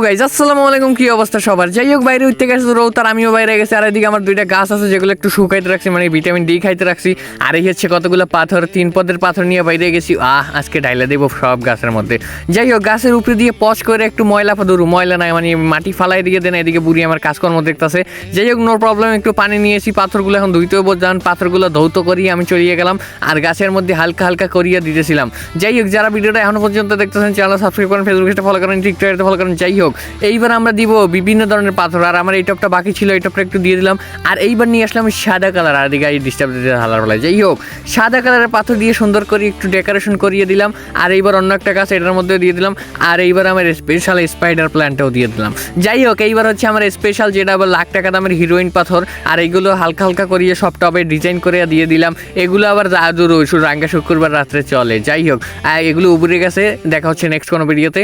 Guys আসসালামু আলাইকুম, কি অবস্থা সবার? যাই হোক, বাইরে উঠতে গেছে রোদ, আর আমিও বাইরে গেছি। আর এদিকে আমার দুইটা গাছ আছে যেগুলো একটু শুকাইতে রাখছি, মানে ভিটামিন ডি খাইতে রাখছি। আর এই হচ্ছে কতগুলো পাথর, 3 পদের পাথর নিয়ে বাইরে গেছি। আজকে ঢাইলা দেবো সব গাছের মধ্যে। যাই হোক, গাছের উপরে দিয়ে পচ করে একটু ময়লা ধরু, ময়লা নাই মানে মাটি ফালাই দিয়ে দেন। এদিকে বুড়ি আমার কাজকর্ম দেখতেছে। যাই হোক, নো প্রবলেম, একটু পানি নিয়েছি, পাথরগুলো এখন ধুইতেও বোঝান। পাথরগুলো ধৌত করিয়ে আমি চলিয়ে গেলাম আর গাছের মধ্যে হালকা হালকা করিয়ে দিতেছিলাম। যাই হোক, যারা ভিডিওটা এখনো পর্যন্ত দেখতেছেন চ্যানেল সাবস্ক্রাইব করেন, ফেসবুক পেজটা ফলো করেন, টিকটকে ফলো করেন। যাই হোক, এইবার আমরা দিব বিভিন্ন ধরনের পাথর। আর আমার এই টপটা বাকি ছিল, এই টপটা একটু দিয়ে দিলাম। আর এইবার নিয়ে আসলাম সাদা কালার, আর দিকে ডিস্টার্ব দিতে হালার ফেলায়। যাই হোক, সাদা কালারের পাথর দিয়ে সুন্দর করে একটু ডেকোরেশন করিয়ে দিলাম। আর এইবার অন্য একটা গাছ এটার মধ্যে দিয়ে দিলাম। আর এইবার আমার স্পেশাল স্পাইডার প্ল্যান্টটাও দিয়ে দিলাম। যাই হোক, এইবার হচ্ছে আমার স্পেশাল, যেটা আবার লাখ টাকা দামের হিরোইন পাথর। আর এইগুলো হালকা হালকা করিয়ে সব টবে ডিজাইন করে দিয়ে দিলাম। এগুলো আবার জাদুর রাঙ্গা শুক্রবার রাত্রে চলে। যাই হোক, এগুলো উপরে গেছে। দেখা হচ্ছে নেক্সট কোনো ভিডিওতে।